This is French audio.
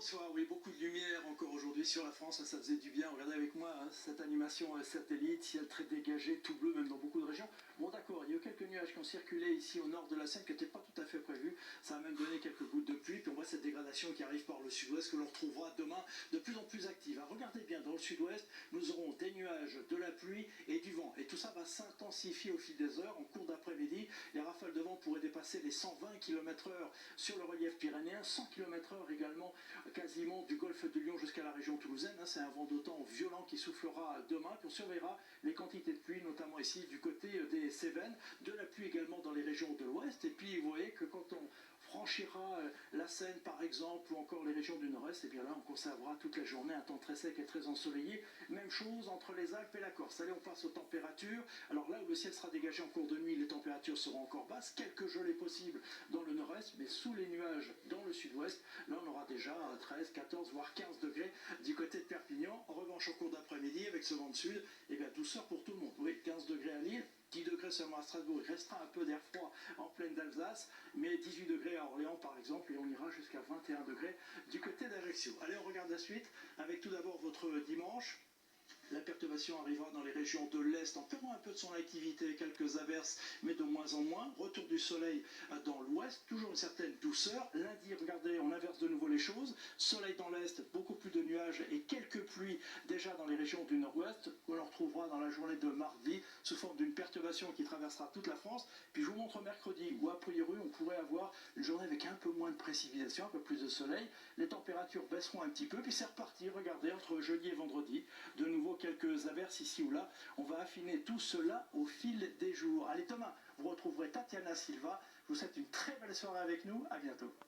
Bonsoir, oui, beaucoup de lumière encore aujourd'hui sur la France, ça faisait du bien. Regardez avec moi cette animation satellite, ciel très dégagé, tout bleu même dans beaucoup de régions. Bon d'accord, il y a eu quelques nuages qui ont circulé ici au nord de la Seine qui n'étaient pas tout à fait prévus. Ça a même donné quelques gouttes de pluie, puis on voit cette dégradation qui arrive par le sud-ouest que l'on retrouvera demain de plus en plus active. Alors, regardez bien, dans le sud-ouest, nous aurons des nuages, de la pluie et du vent. Et tout ça va s'intensifier au fil des heures. En cours d'après-midi, les rafales de vent pourraient dépasser les 120 km/h sur le relief pyrénéen, 100 km/h également quasiment du golfe de Lyon jusqu'à la région toulousaine. C'est un vent d'autant violent qui soufflera demain. Puis on surveillera les quantités de pluie, notamment ici du côté des Cévennes, de la pluie également dans les régions de l'ouest. Et puis vous voyez que quand on franchira la Seine par exemple, ou encore les régions du nord-est, et bien là on conservera toute la journée un temps très sec et très ensoleillé. Même chose entre les Alpes et la Corse. Allez, on passe aux températures. Alors là où le ciel sera dégagé en cours de nuit, les températures seront encore basses, quelques gelées possibles dans le nord-est, mais sous les nuages dans le sud-ouest, là on aura déjà 13, 14, voire 15 degrés du côté de Perpignan. En revanche, au cours d'après-midi, avec ce vent de sud, et bien douceur pour tout le monde. Oui, 15 degrés à Lille, 10 degrés seulement à Strasbourg, il restera un peu d'air froid en plaine d'Alsace, mais 18 degrés à Orléans par exemple, et on ira jusqu'à 21 degrés du côté d'Ajaccio. Allez, on regarde la suite, avec tout d'abord votre dimanche. La perturbation arrivera dans les régions de l'Est en perdant un peu de son activité, quelques averses, mais de moins en moins. Retour du soleil dans l'Ouest, toujours une certaine douceur. Lundi, regardez, on inverse de nouveau les choses. Soleil dans l'Est, beaucoup plus de nuages et quelques pluies déjà dans les régions du Nord-Ouest, que l'on retrouvera dans la journée de mardi, sous forme d'une perturbation qui traversera toute la France. Puis je vous montre mercredi, où a priori on pourrait avoir une journée avec un peu moins de précipitations, un peu plus de soleil. Les températures baisseront un petit peu, puis c'est reparti, regardez, entre jeudi et vendredi, de nouveau quelques averses ici ou là. On va affiner tout cela au fil des jours. Allez, demain, vous retrouverez Tatiana Silva. Je vous souhaite une très belle soirée avec nous. À bientôt.